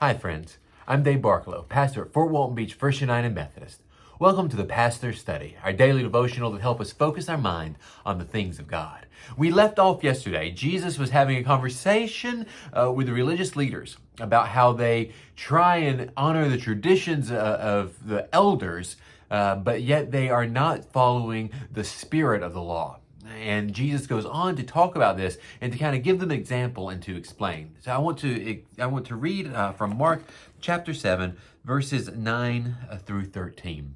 Hi friends, I'm Dave Barklow, pastor at Fort Walton Beach First United Methodist. Welcome to the Pastor's Study, our daily devotional that help us focus our mind on the things of God. We left off yesterday. Jesus was having a conversation with the religious leaders about how they try and honor the traditions of the elders, but yet they are not following the spirit of the law. And Jesus goes on to talk about this and to kind of give them an example and to explain. So I want to read from Mark chapter 7, verses 9 through 13.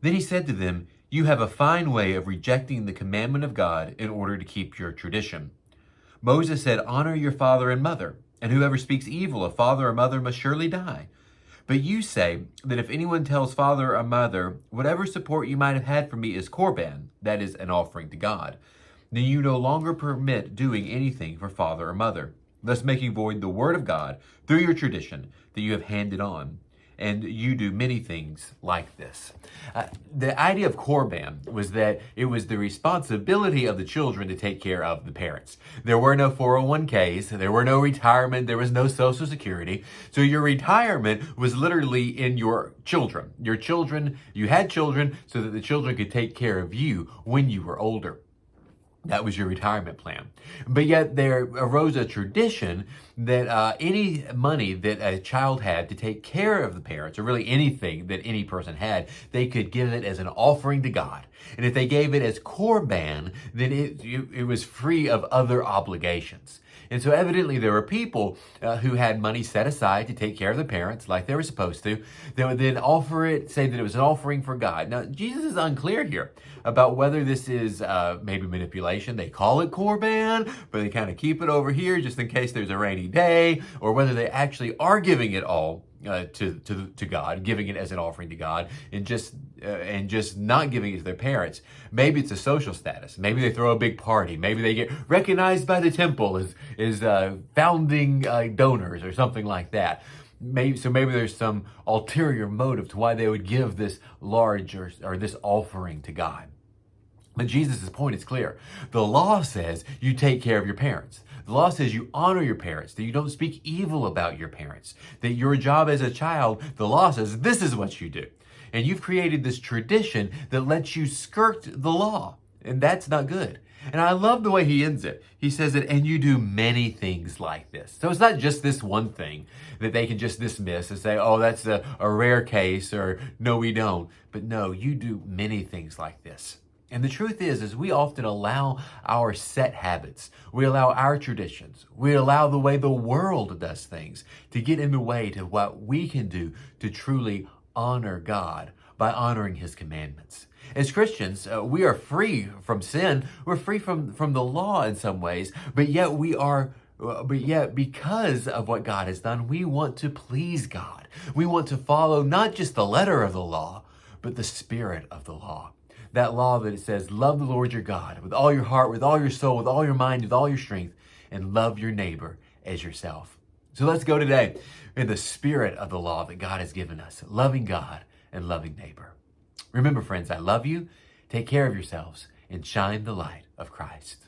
Then he said to them, "You have a fine way of rejecting the commandment of God in order to keep your tradition. Moses said, 'Honor your father and mother,' and whoever speaks evil of father or mother must surely die. But you say that if anyone tells father or mother, 'Whatever support you might have had from me is korban,' that is an offering to God, then you no longer permit doing anything for father or mother, thus making void the word of God through your tradition that you have handed on. And you do many things like this." The idea of korban was that it was the responsibility of the children to take care of the parents. There were no 401ks, there were no retirement, there was no Social Security. So your retirement was literally in your children. Your children, you had children so that the children could take care of you when you were older. That was your retirement plan. But yet there arose a tradition that any money that a child had to take care of the parents, or really anything that any person had, they could give it as an offering to God. And if they gave it as korban, then it was free of other obligations. And so evidently there were people who had money set aside to take care of the parents like they were supposed to. They would then offer it, say that it was an offering for God. Now, Jesus is unclear here about whether this is maybe manipulation. They call it korban, but they kind of keep it over here just in case there's a rainy day, or whether they actually are giving it all to God, giving it as an offering to God, and just not giving it to their parents. Maybe it's a social status. Maybe they throw a big party. Maybe they get recognized by the temple as founding donors or something like that. Maybe there's some ulterior motive to why they would give this large or this offering to God. But Jesus' point is clear. The law says you take care of your parents. The law says you honor your parents, that you don't speak evil about your parents, that your job as a child, the law says this is what you do. And you've created this tradition that lets you skirt the law, and that's not good. And I love the way he ends it. He says that, and you do many things like this. So it's not just this one thing that they can just dismiss and say, oh, that's a rare case, or no, we don't. But no, you do many things like this. And the truth is we often allow our set habits, we allow our traditions, we allow the way the world does things to get in the way to what we can do to truly honor God by honoring His commandments. As Christians, we are free from sin. We're free from the law in some ways, but yet because of what God has done, we want to please God. We want to follow not just the letter of the law, but the spirit of the law. That law that it says, love the Lord your God with all your heart, with all your soul, with all your mind, with all your strength, and love your neighbor as yourself. So let's go today in the spirit of the law that God has given us, loving God and loving neighbor. Remember, friends, I love you. Take care of yourselves and shine the light of Christ.